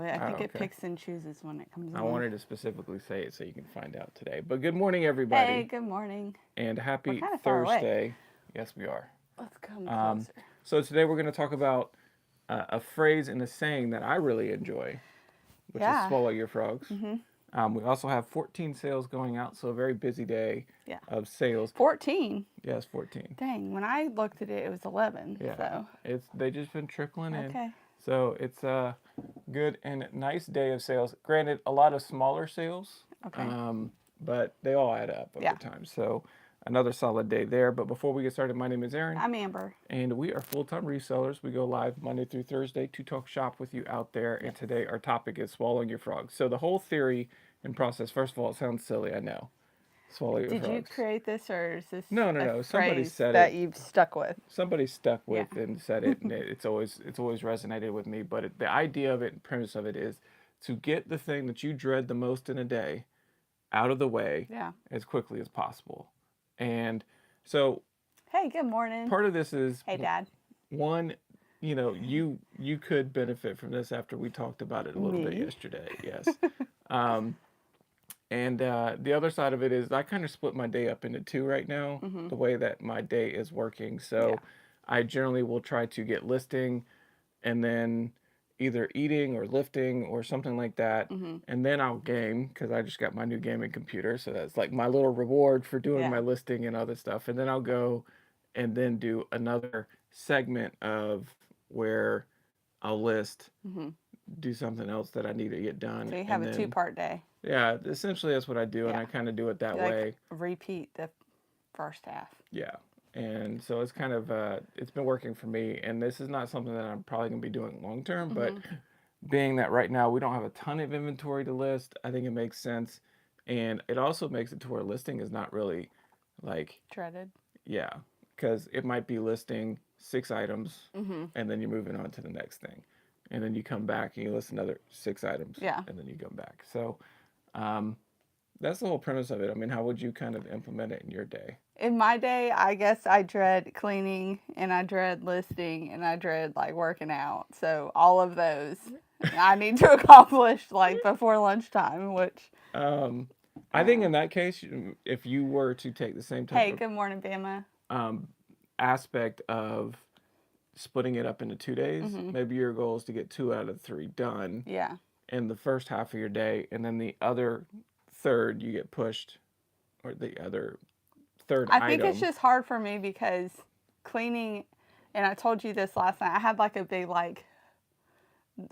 really. I think it okay. picks and chooses when it comes I on. wanted to specifically say it so you can find out today. But good morning, Hey, everybody, good morning. and We're happy kind of far away. Thursday. Yes, we are. Let's come Um, closer. so today we're going to talk about a phrase and a saying that I really enjoy, which is Yeah. swallow your frogs. Mhm. We also have 14 sales going out, so a very busy day Yeah. of sales. 14. Yes, 14. Dang, when I looked at it, it was 11. Yeah, So, they just been trickling in. okay. So it's a good and nice day of sales. Granted, a lot of smaller sales, Okay. but they all add up over Yeah. time. So another solid day there. But before we get started, my name is Aaron, I'm Amber. and we are full-time resellers. We go live Monday through Thursday to talk shop with you out there. And Yes. today our topic is swallowing your frogs. So the whole theory and process, first of all, it sounds silly, I know. Swallow your Did you frogs. create this, or is this No, a no. Somebody phrase said that it. you've stuck with? Somebody stuck Yeah. with and said it, and it's always resonated with me. But the idea of it, and premise of it, is to get the thing that you dread the most in a day out of the way Yeah. as quickly as possible. And so Hey, good morning. part of this is Hey, Dad. one, you could benefit from this after we talked about it a little bit Me. yesterday. Yes. Um, and the other side of it is I kind of split my day up into two right now, Mhm. the way that my day is working. So Yeah. I generally will try to get listing and then either eating or lifting or something like that. Mhm. And then I'll game because I just got my new gaming computer. So that's like my little reward for doing my Yeah. listing and other stuff. And then I'll go and then do another segment of where I'll list, Mhm. do something else that I need to get done. So you have And a then, two-part day. yeah, essentially that's what I do. And Yeah. I kind of do it that You way. repeat the first half. Yeah. And so it's kind of, it's been working for me. And this is not something that I'm probably going to be doing long term, but Mhm. being that right now we don't have a ton of inventory to list, I think it makes sense. And it also makes it to where listing is not really like, Dreaded. yeah, because it might be listing 6 items Mhm. and then you're moving on to the next thing. And then you come back and you list another 6 items Yeah. and then you come back. So um, that's the whole premise of it. I mean, how would you kind of implement it in your day? In my day, I guess I dread cleaning and I dread listing and I dread like working out. So all of those I need to accomplish like before lunchtime, which Um, I think uh, in that case, if you were to take the same type hey, of good morning, Bama. um, aspect of splitting it up into 2 days, Mhm. maybe your goal is to get 2 out of 3 done Yeah. in the first half of your day, and then the other third you get pushed, or the other third I think it's item. just hard for me because cleaning, and I told you this last night, I had like a big like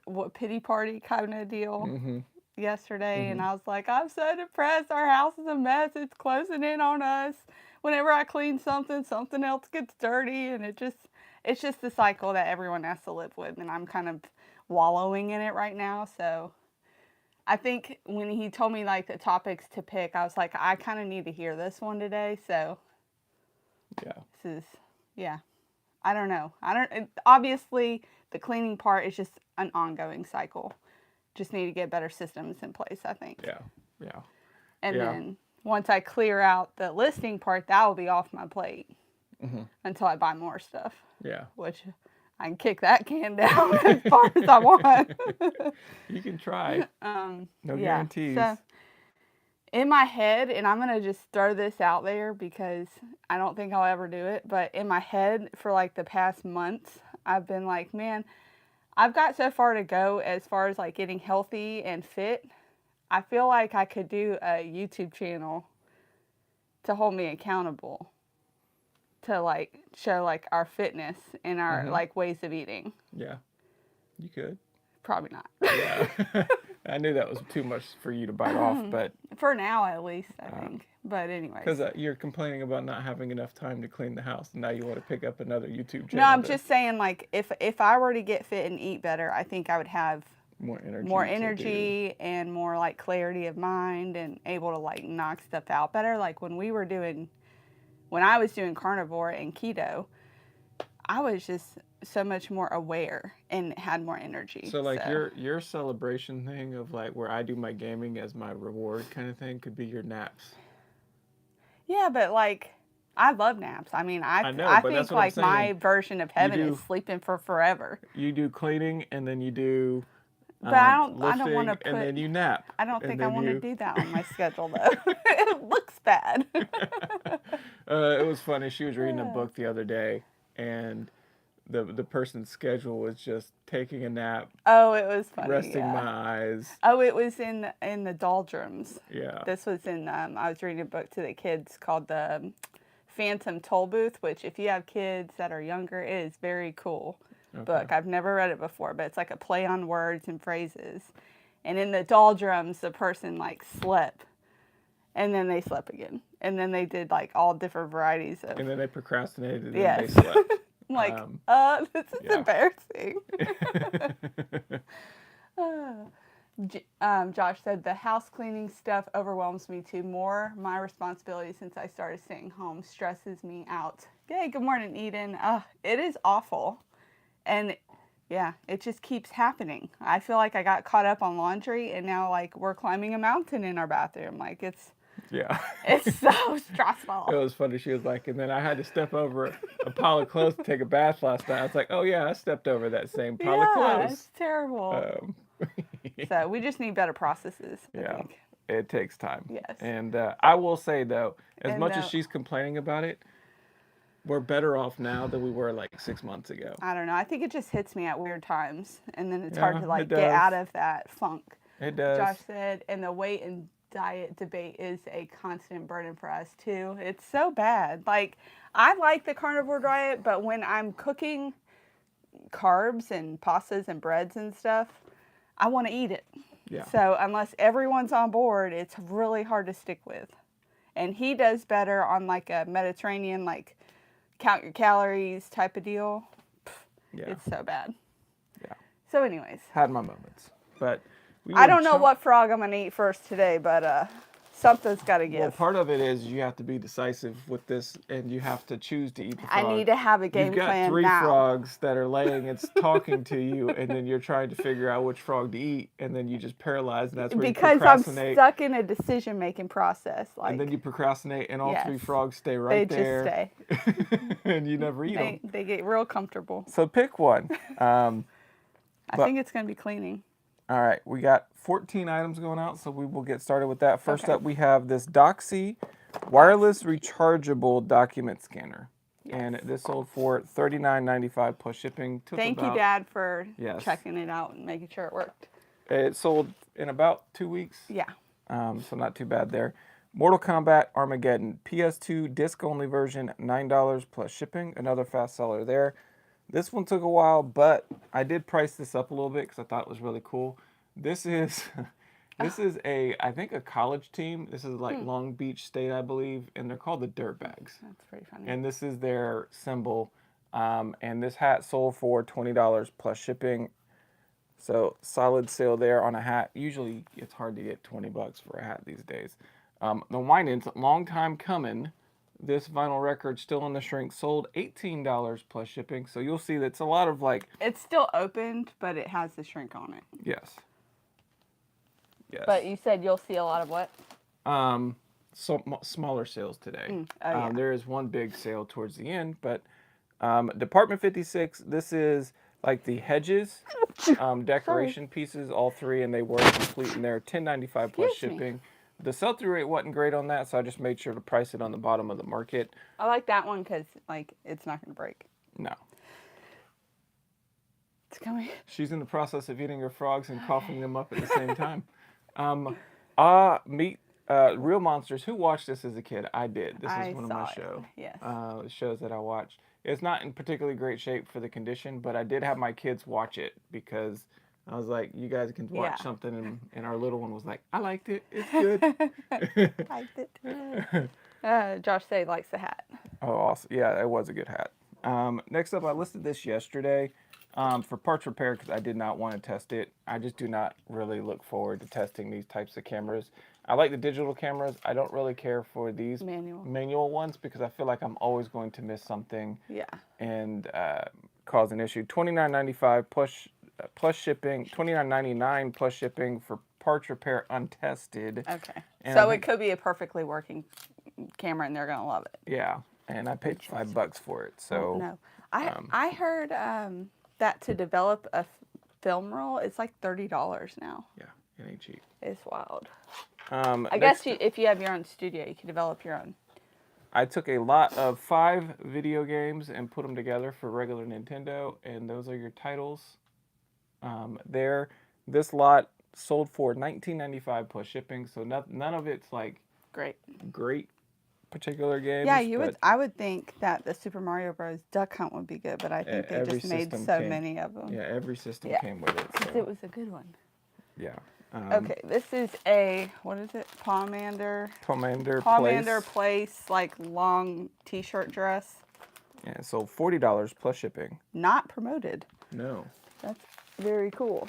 what pity party kind of deal Mm-hmm. yesterday, and Mm-hmm. I was like, I'm so depressed. Our house is a mess. It's closing in on us. Whenever I clean something, something else gets dirty, and it's just the cycle that everyone has to live with, and I'm kind of wallowing in it right now. So I think when he told me like the topics to pick, I was like, I kind of need to hear this one today. So Yeah. this is, yeah. I don't know. Obviously, the cleaning part is just an ongoing cycle. Just need to get better systems in place, I think. Yeah. Yeah. And Yeah. then once I clear out the listing part, that will be off my plate Mm-hmm. until I buy more stuff, Yeah. which I can kick that can down as far as I want. You can try. No Yeah. guarantees. So in my head, and I'm going to just throw this out there because I don't think I'll ever do it, but in my head for like the past months, I've been like, man, I've got so far to go as far as like getting healthy and fit. I feel like I could do a YouTube channel to hold me accountable to like show like our fitness and our Mm-hmm. like ways of eating. Yeah. You could. Probably not. Yeah. I knew that was too much for you to bite off, but For now at least, I think. But anyways. because you're complaining about not having enough time to clean the house, and now you want to pick up another YouTube channel. No, I'm just saying like if I were to get fit and eat better, I think I would have more energy. more energy and more like clarity of mind and able to like knock stuff out better. Like when I was doing carnivore and keto, I was just so much more aware and had more energy. So like your celebration thing of like where I do my gaming as my reward kind of thing could be your naps. Yeah, but like I love naps. I mean, I know, I but think that's what I'm like my saying. version of heaven is sleeping for forever. You do cleaning and then you do But I don't want lifting, to and put. then you nap, I don't and think I then want to you. do that on my schedule though. It looks bad. It was funny. She was reading a book the other day, and the person's schedule was just taking a nap, Oh, it was funny. resting Yeah. my eyes. Oh, it was in the doldrums. Yeah. This was in. I was reading a book to the kids called the Phantom Toll Booth, which if you have kids that are younger, it is very cool book. Okay. I've never read it before, but it's like a play on words and phrases. And in the doldrums, the person like slept, and then they slept again, and then they did like all different varieties of. And then they procrastinated, and then Yes. they slept. I'm like, this is yeah. embarrassing. Josh said, the house cleaning stuff overwhelms me too. More my responsibility since I started staying home stresses me out. Yay, good morning, Eden. It is awful. And yeah, it just keeps happening. I feel like I got caught up on laundry and now like we're climbing a mountain in our bathroom. Like Yeah. it's so stressful. It was funny. She was like, and then I had to step over a pile of clothes to take a bath last night. I was like, oh yeah, I stepped over that same pile of Yeah, clothes. it's terrible. So we just need better processes, I think. It takes time. Yes. And I will say though, as And much as she's complaining about it, we're better off now than we were like 6 months ago. I don't know. I think it just hits me at weird times, and then it's hard to it like get does. out of that funk. It does. Josh said, and the weight and diet debate is a constant burden for us too. It's so bad. Like I like the carnivore diet, but when I'm cooking carbs and pastas and breads and stuff, I want to eat it. Yeah. So unless everyone's on board, it's really hard to stick with. And he does better on like a Mediterranean, like count your calories type of deal. Yeah. It's so bad. Yeah. So anyways. Had my moments. But I don't know what frog I'm going to eat first today, but something's got to give. Well, part of it is you have to be decisive with this, and you have to choose to eat the frog. I need to have a game plan now. You've got 3 frogs that are laying and talking to you, and then you're trying to figure out which frog to eat, and then you just paralyze, and that's where because you procrastinate. I'm stuck in a decision-making process. Like, and then you procrastinate, and all yes, 3 frogs stay right there. They just stay. And you never eat them. They get real comfortable. So pick one. I think it's going to be cleaning. All right, we got 14 items going out, so we will get started with that. First up, we have this Doxy wireless rechargeable document scanner. Yes. And this sold for $39.95 plus shipping. Thank you, Dad, for checking it out and making sure it worked. It sold in about 2 weeks. Yeah. So not too bad there. Mortal Kombat Armageddon PS2 disc-only version, $9 plus shipping. Another fast seller there. This one took a while, but I did price this up a little bit because I thought it was really cool. This is I think a college team. This is like Long Beach State, I believe, and they're called the Dirtbags. That's pretty funny. And this is their symbol. And this hat sold for $20 plus shipping. So solid sale there on a hat. Usually it's hard to get $20 for a hat these days. The Winans, long time coming. This vinyl record still in the shrink, sold $18 plus shipping. So you'll see that's a lot of like... It's still opened, but it has the shrink on it. Yes. Yes. But you said you'll see a lot of what? Smaller sales today. Oh, yeah. There is one big sale towards the end, but Department 56, this is like the hedges, decoration pieces, all 3, and they were complete, and they're $10.95 plus shipping. The sell-through rate wasn't great on that, so I just made sure to price it on the bottom of the market. I like that one because, like, it's not going to break. No. It's coming. She's in the process of eating her frogs and coughing them up at the same time. Meet Real Monsters. Who watched this as a kid? I did. This is one of my shows that I watched. It's not in particularly great shape for the condition, but I did have my kids watch it because... I was like, you guys can watch something, and our little one was like, I liked it. It's good. Liked it. Josh said he likes the hat. Oh, awesome. Yeah, it was a good hat. Next up, I listed this yesterday for parts repair because I did not want to test it. I just do not really look forward to testing these types of cameras. I like the digital cameras. I don't really care for these manual ones because I feel like I'm always going to miss something and cause an issue. $29.95 plus shipping, $29.99 plus shipping for parts repair untested. Okay. And so it could be a perfectly working camera and they're going to love it. Yeah. And I paid $5 for it. So no. I heard that to develop a film roll, it's like $30 now. Yeah, it ain't cheap. It's wild. I guess if you have your own studio, you can develop your own. I took a lot of 5 video games and put them together for regular Nintendo, and those are your titles. There, this lot sold for $19.95 plus shipping, so none of it's like great particular games. Yeah, I would think that the Super Mario Bros. Duck Hunt would be good, but I think they just made so many of them. Yeah, every system came with it. So. It was a good one. Yeah. Okay, this is a, what is it? Pomander Place, like long t-shirt dress. Yeah, so $40 plus shipping. Not promoted. No. That's very cool.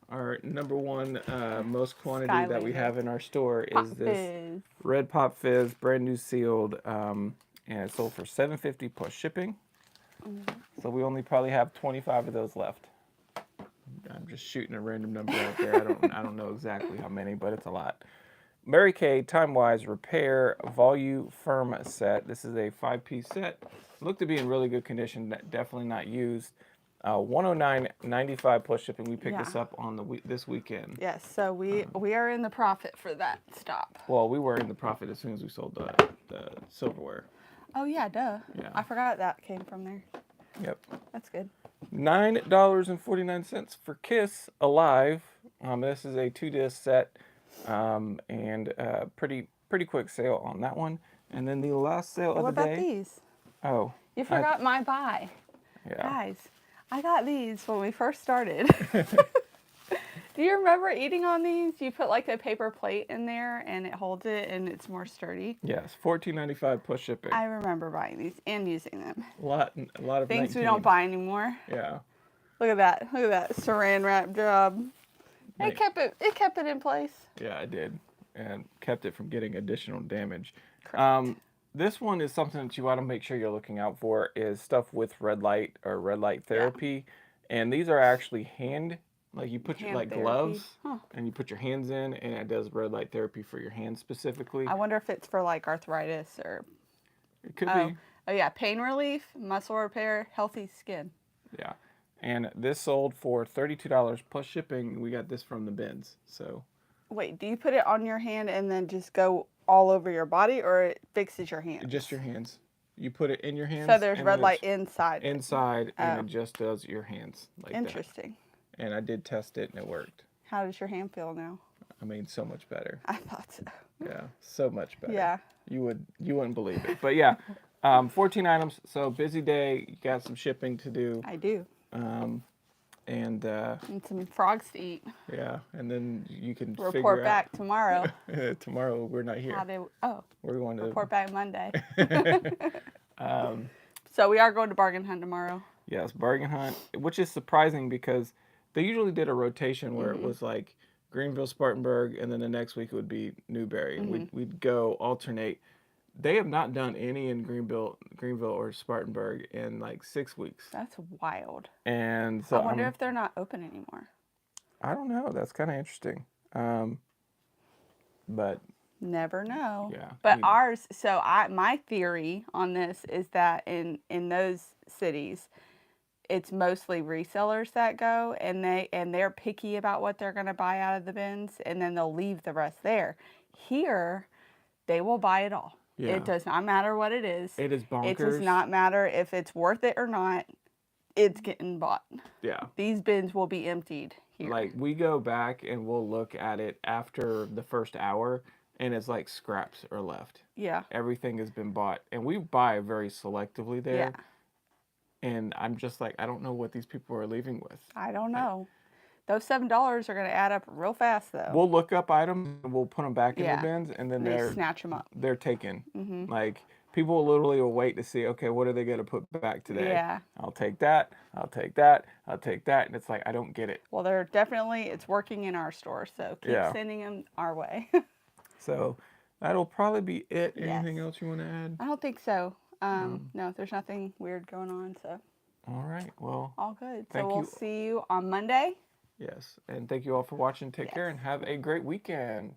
Our number one most quantity that we have in our store is this Red Pop Fizz, brand new sealed, and it sold for $7.50 plus shipping. So we only probably have 25 of those left. I'm just shooting a random number out there. I don't know exactly how many, but it's a lot. Mary Kay Time Wise Repair Volu Firm set. This is a 5-piece set. Looked to be in really good condition. Definitely not used. $109.95 plus shipping. We picked this up on this weekend. Yes, so we are in the profit for that stop. Well, we were in the profit as soon as we sold the silverware. Oh yeah, duh. Yeah. I forgot that came from there. Yep. That's good. $9.49 for Kiss Alive. This is a 2-disc set, and pretty quick sale on that one. And then the last sale of the day. What about these? Oh. You forgot my buy. Yeah. Guys, I got these when we first started. Do you remember eating on these? You put like a paper plate in there and it holds it and it's more sturdy. Yes, $14.95 plus shipping. I remember buying these and using them. A lot of things we don't buy anymore. Yeah. Look at that saran wrap job. It kept it in place. Yeah, I did, and kept it from getting additional damage. Correct. This one is something that you want to make sure you're looking out for is stuff with red light or red light therapy, and these are actually like you put your gloves and you put your hands in, and it does red light therapy for your hands specifically. I wonder if it's for like arthritis or. It could be. Oh yeah, pain relief, muscle repair, healthy skin. Yeah, and this sold for $32 plus shipping. We got this from the bins. So. Wait, do you put it on your hand and then just go all over your body, or it fixes your hands? Just your hands. You put it in your hands. So there's red light inside. Inside, and it just does your hands like Interesting. That. And I did test it, and it worked. How does your hand feel now? I mean, so much better. I thought so. Yeah, so much better. Yeah. You wouldn't believe it. But yeah, 14 items. So busy day. You got some shipping to do. I do. And some frogs to eat. Yeah, and then you can report back tomorrow. Tomorrow we're not here. We're going to report back Monday. So we are going to Bargain Hunt tomorrow. Yes, Bargain Hunt, which is surprising because they usually did a rotation where it was like Greenville, Spartanburg, and then the next week it would be Newberry. We'd go alternate. They have not done any in Greenville or Spartanburg in like 6 weeks. That's wild. And so I wonder if they're not open anymore. I don't know. That's kind of interesting. But never know. Yeah. But ours. So my theory on this is that in those cities, it's mostly resellers that go, and they're picky about what they're going to buy out of the bins, and then they'll leave the rest there. Here, they will buy it all. Yeah. It does not matter what it is. It is bonkers. It does not matter if it's worth it or not. It's getting bought. Yeah. These bins will be emptied here. Like, we go back and we'll look at it after the first hour, and it's like scraps are left. Yeah. Everything has been bought. And we buy very selectively there. Yeah. And I'm just like, I don't know what these people are leaving with. I don't know. Those $7 are going to add up real fast, though. We'll look up items and we'll put them back in the bins, and then they snatch them up. They're taken. Like, people literally will wait to see, okay, what are they going to put back today? Yeah. I'll take that. I'll take that. I'll take that. And it's like, I don't get it. Well, it's working in our store, so keep sending them our way. So that'll probably be it. Anything else you want to add? I don't think so. No, there's nothing weird going on, so. All right. Well. All good. So we'll see you on Monday. Yes. And thank you all for watching. Take care and have a great weekend.